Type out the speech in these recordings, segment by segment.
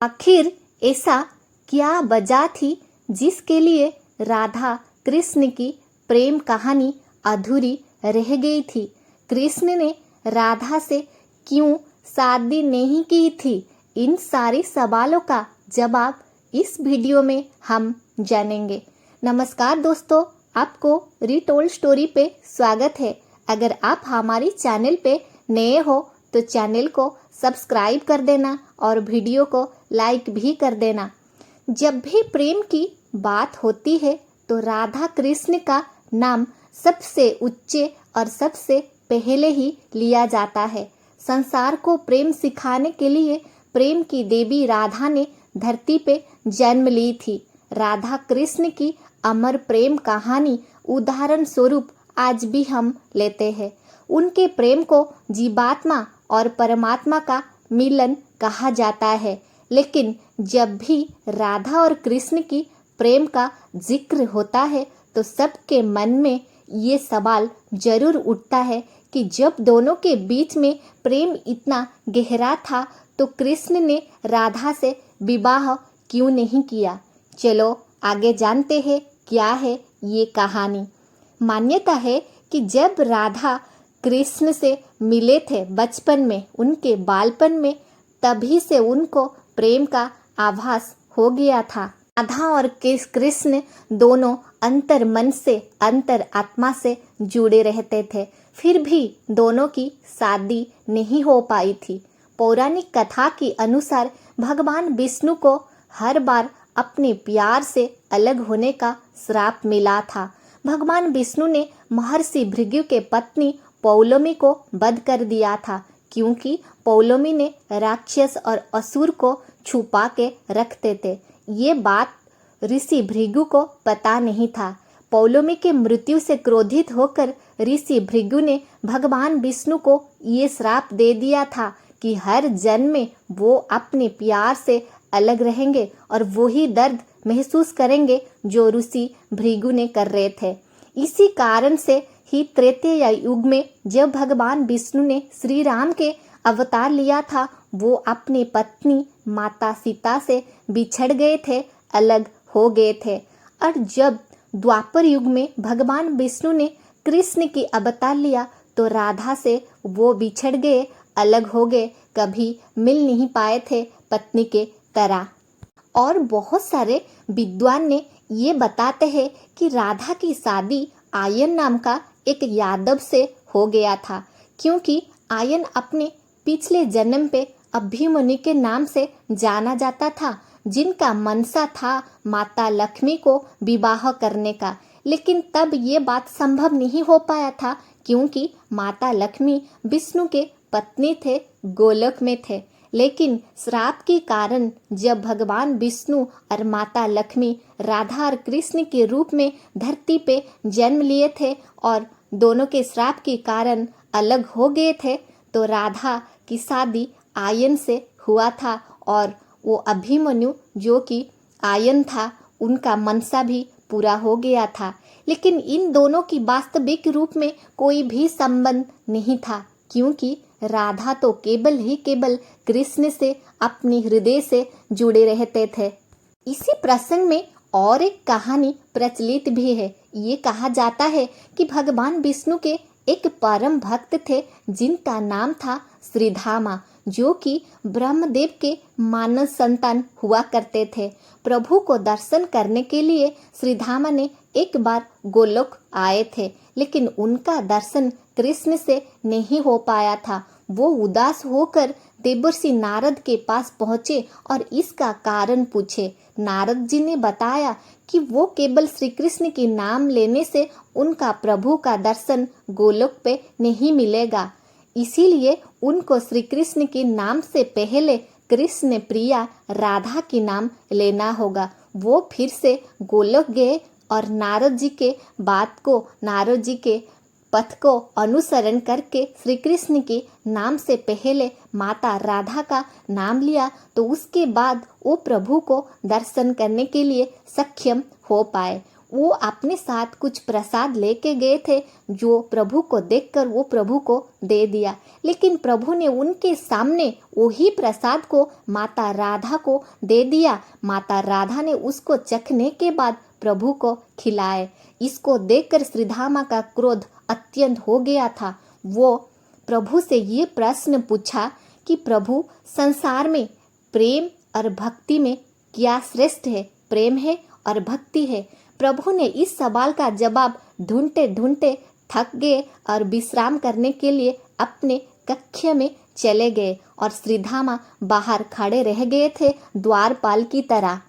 आखिर ऐसा क्या वजह थी जिसके लिए राधा कृष्ण की प्रेम कहानी अधूरी रह गई थी? कृष्ण ने राधा से क्यों शादी नहीं की थी? इन सारे सवालों का जवाब इस वीडियो में हम जानेंगे। नमस्कार दोस्तों, आपको रीटोल्ड स्टोरी पे स्वागत है। अगर आप हमारी चैनल पे नए हो तो चैनल को सब्सक्राइब कर देना और वीडियो को लाइक भी कर देना। जब भी प्रेम की बात होती है तो राधा कृष्ण का नाम सबसे ऊंचे और सबसे पहले ही लिया जाता है। संसार को प्रेम सिखाने के लिए प्रेम की देवी राधा ने धरती पे जन्म ली थी। राधा कृष्ण की अमर प्रेम कहानी उदाहरण स्वरूप आज भी हम लेते हैं। उनके प्रेम को जीवात्मा और परमात्मा का मिलन कहा जाता है। लेकिन जब भी राधा और कृष्ण की प्रेम का जिक्र होता है तो सबके मन में ये सवाल जरूर उठता है कि जब दोनों के बीच में प्रेम इतना गहरा था तो कृष्ण ने राधा से विवाह क्यों नहीं किया। चलो आगे जानते हैं क्या है ये कहानी। मान्यता है कि जब राधा कृष्ण से मिले थे बचपन में, उनके बालपन में, तभी से उनको प्रेम का आभास हो गया था। राधा और कृष्ण दोनों अंतर मन से, अंतर आत्मा से जुड़े रहते थे। फिर भी दोनों की शादी नहीं हो पाई थी। पौराणिक कथा के अनुसार भगवान विष्णु को हर बार अपने प्यार से अलग होने का श्राप मिला था। भगवान विष्णु ने महर्षि भृगु के पत्नी पौलोमी को वध कर दिया था, क्योंकि पौलोमी ने राक्षस और असुर को छुपा के रखते थे। ये बात ऋषि भृगु को पता नहीं था। पौलोमी के मृत्यु से क्रोधित होकर ऋषि भृगु ने भगवान विष्णु को ये श्राप दे दिया था कि हर जन्म में वो अपने प्यार से अलग रहेंगे और वही दर्द महसूस करेंगे जो ऋषि भृगु ने कर रहे थे। इसी कारण से ही त्रेतेय युग में जब भगवान विष्णु ने श्री राम के अवतार लिया था, वो अपनी पत्नी माता सीता से बिछड़ गए थे, अलग हो गए थे। और जब द्वापर युग में भगवान विष्णु ने कृष्ण की अवतार लिया तो राधा से वो बिछड़ गए, अलग हो गए, कभी मिल नहीं पाए थे पत्नी के तरह। और बहुत सारे विद्वान ने ये बताते हैं कि राधा की शादी आयन नाम का एक यादव से हो गया था, क्योंकि आयन अपने पिछले जन्म पे अभिमन्यु के नाम से जाना जाता था, जिनका मनसा था माता लक्ष्मी को विवाह करने का। लेकिन तब ये बात संभव नहीं हो पाया था, क्योंकि माता लक्ष्मी विष्णु के पत्नी थे, गोलोक में थे। लेकिन श्राप के कारण जब भगवान विष्णु और माता लक्ष्मी राधा और कृष्ण के रूप में धरती पे जन्म लिए थे और दोनों के श्राप के कारण अलग हो गए थे, तो राधा की शादी आयन से हुआ था और वो अभिमन्यु जो कि आयन था, उनका मनसा भी पूरा हो गया था। लेकिन इन दोनों की वास्तविक रूप में कोई भी संबंध नहीं था, क्योंकि राधा तो केवल कृष्ण से अपनी हृदय से जुड़े रहते थे। इसी प्रसंग में और एक कहानी प्रचलित भी है। ये कहा जाता है कि भगवान विष्णु के एक परम भक्त थे जिनका नाम था श्रीधामा, जो कि ब्रह्मदेव के मानस संतान हुआ करते थे। प्रभु को दर्शन करने के लिए श्रीधामा ने एक बार गोलोक आए थे, लेकिन उनका दर्शन कृष्ण से नहीं हो पाया था। वो उदास होकर देवर्षि नारद के पास पहुंचे और इसका कारण पूछे। नारद जी ने बताया कि वो केवल श्री कृष्ण के नाम लेने से उनका प्रभु का दर्शन गोलोक पे नहीं मिलेगा, इसीलिए उनको श्री कृष्ण के नाम से पहले कृष्ण प्रिया राधा के नाम लेना होगा। वो फिर से गोलोक गए और नारद जी के पथ को अनुसरण करके श्री कृष्ण के नाम से पहले माता राधा का नाम लिया, तो उसके बाद वो प्रभु को दर्शन करने के लिए सक्षम हो पाए। वो अपने साथ कुछ प्रसाद लेके गए थे, जो प्रभु को देखकर वो प्रभु को दे दिया। लेकिन प्रभु ने उनके सामने वही प्रसाद को माता राधा को दे दिया। माता राधा ने उसको चखने के बाद प्रभु को खिलाए। इसको देखकर श्रीधामा का क्रोध अत्यंत हो गया था। वो प्रभु से ये प्रश्न पूछा कि प्रभु, संसार में प्रेम और भक्ति में क्या श्रेष्ठ है? प्रेम है और भक्ति है। प्रभु ने इस सवाल का जवाब ढूंढते ढूंढते थक गए और विश्राम करने के लिए अपने कक्ष में चले गए और श्रीधामा बाहर खड़े रह गए थे, द्वारपाल की तरह।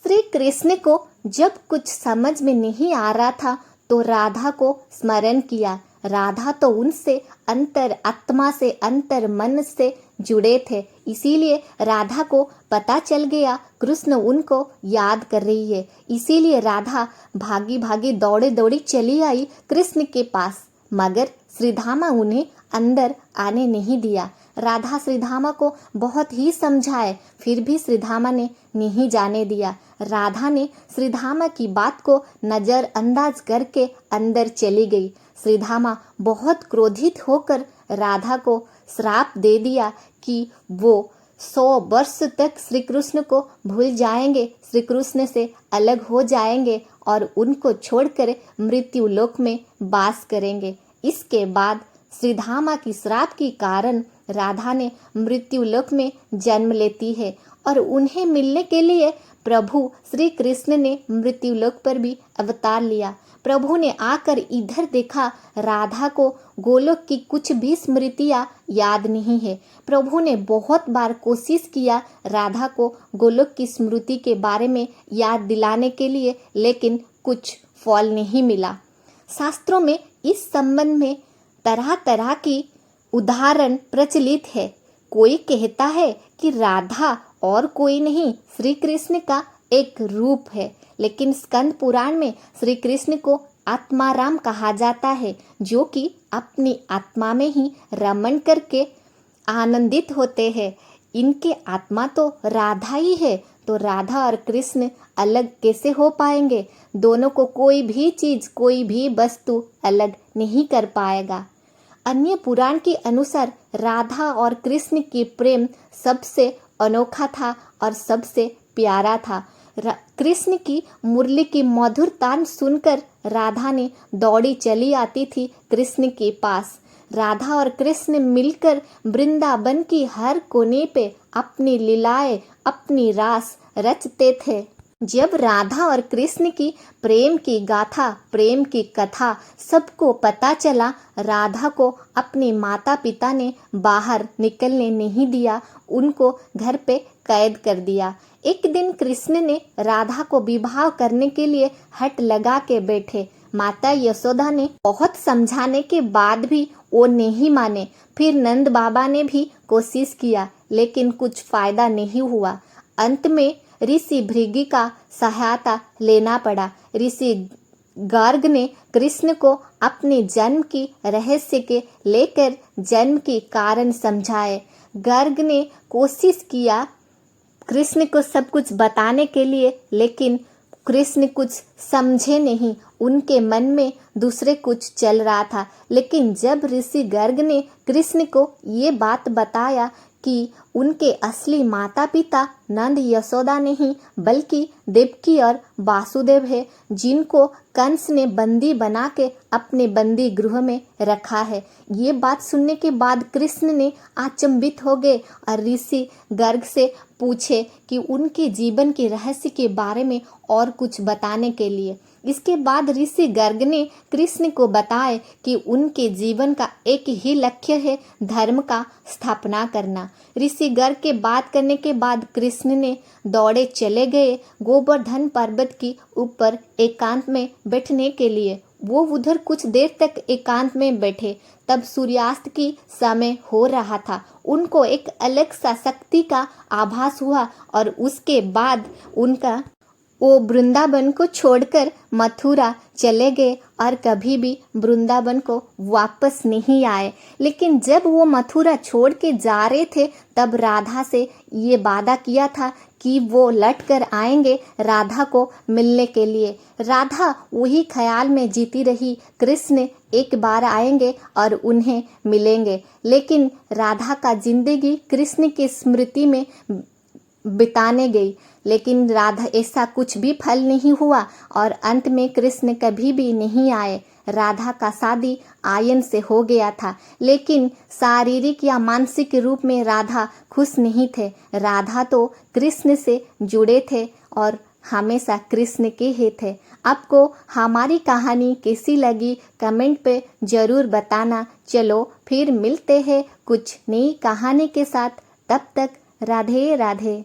श्री कृष्ण को जब कुछ समझ में नहीं आ रहा था तो राधा को स्मरण किया। राधा तो उनसे अंतर आत्मा से, अंतर मन से जुड़े थे, इसीलिए राधा को पता चल गया कृष्ण उनको याद कर रही है। इसीलिए राधा भागी भागी दौड़े दौड़ी चली आई कृष्ण के पास, मगर श्रीधामा उन्हें अंदर आने नहीं दिया। राधा श्रीधामा को बहुत ही समझाए, फिर भी श्रीधामा ने नहीं जाने दिया। राधा ने श्रीधामा की बात को नजरअंदाज करके अंदर चली गई। श्रीधामा बहुत क्रोधित होकर राधा को श्राप दे दिया कि वो 100 वर्ष तक श्री कृष्ण को भूल जाएंगे, श्री कृष्ण से अलग हो जाएंगे और उनको छोड़कर मृत्यु लोक में वास करेंगे। इसके बाद श्रीधामा की श्राप के कारण राधा ने मृत्यु लोक में जन्म लेती है और उन्हें मिलने के लिए प्रभु श्री कृष्ण ने मृत्यु लोक पर भी अवतार लिया। प्रभु ने आकर इधर देखा, राधा को गोलोक की कुछ भी स्मृतियाँ याद नहीं है। प्रभु ने बहुत बार कोशिश किया राधा को गोलोक की स्मृति के बारे में याद दिलाने के लिए, लेकिन कुछ फल नहीं मिला। शास्त्रों में इस संबंध में तरह तरह की उदाहरण प्रचलित है। कोई कहता है कि राधा और कोई नहीं, श्री कृष्ण का एक रूप है, लेकिन स्कंद पुराण में श्री कृष्ण को आत्माराम कहा जाता है, जो कि अपनी आत्मा में ही रमण करके आनंदित होते हैं। इनके आत्मा तो राधा ही है, तो राधा और कृष्ण अलग कैसे हो पाएंगे? दोनों को कोई भी चीज, कोई भी वस्तु अलग नहीं कर पाएगा। अन्य पुराण के अनुसार राधा और कृष्ण की प्रेम सबसे अनोखा था और सबसे प्यारा था। कृष्ण की मुरली की मधुर तान सुनकर राधा ने दौड़ी चली आती थी कृष्ण के पास। राधा और कृष्ण मिलकर वृंदावन की हर कोने पे अपनी लीलाएं, अपनी रास रचते थे। जब राधा और कृष्ण की प्रेम की गाथा, प्रेम की कथा सबको पता चला, राधा को अपने माता पिता ने बाहर निकलने नहीं दिया, उनको घर पे कैद कर दिया। एक दिन कृष्ण ने राधा को विवाह करने के लिए हट लगा के बैठे। माता यशोदा ने बहुत समझाने के बाद भी वो नहीं माने। फिर नंद बाबा ने भी कोशिश किया, लेकिन कुछ फायदा नहीं हुआ। अंत में ऋषि भृगु का सहायता लेना पड़ा। ऋषि गर्ग ने कृष्ण को अपने जन्म की रहस्य के लेकर जन्म के कारण समझाए। गर्ग ने कोशिश किया कृष्ण को सब कुछ बताने के लिए, लेकिन कृष्ण कुछ समझे नहीं, उनके मन में दूसरे कुछ चल रहा था। लेकिन जब ऋषि गर्ग ने कृष्ण को ये बात बताया कि उनके असली माता पिता नंद यशोदा नहीं बल्कि देवकी और वासुदेव है, जिनको कंस ने बंदी बना के अपने बंदी गृह में रखा है। ये बात सुनने के बाद कृष्ण ने अचंभित हो गए और ऋषि गर्ग से पूछे कि उनके जीवन के रहस्य के बारे में और कुछ बताने के लिए। इसके बाद ऋषि गर्ग ने कृष्ण को बताया कि उनके जीवन का एक ही लक्ष्य है, धर्म का स्थापना करना। ऋषि गर्ग के बात करने के बाद कृष्ण ने दौड़े चले गए गोवर्धन पर्वत की ऊपर एकांत में बैठने के लिए। वो उधर कुछ देर तक एकांत में बैठे। तब सूर्यास्त की समय हो रहा था। उनको एक अलग सा शक्ति का आभास हुआ और उसके बाद वो वृंदावन को छोड़कर मथुरा चले गए और कभी भी वृंदावन को वापस नहीं आए। लेकिन जब वो मथुरा छोड़ के जा रहे थे तब राधा से ये वादा किया था कि वो लौट कर आएंगे राधा को मिलने के लिए। राधा वही ख्याल में जीती रही, कृष्ण एक बार आएंगे और उन्हें मिलेंगे। लेकिन राधा का जिंदगी कृष्ण की स्मृति में बिताने गई, लेकिन राधा ऐसा कुछ भी फल नहीं हुआ और अंत में कृष्ण कभी भी नहीं आए। राधा का शादी आयन से हो गया था, लेकिन शारीरिक या मानसिक रूप में राधा खुश नहीं थे। राधा तो कृष्ण से जुड़े थे और हमेशा कृष्ण के ही थे। आपको हमारी कहानी कैसी लगी कमेंट पे ज़रूर बताना। चलो फिर मिलते हैं कुछ नई कहानी के साथ, तब तक राधे राधे।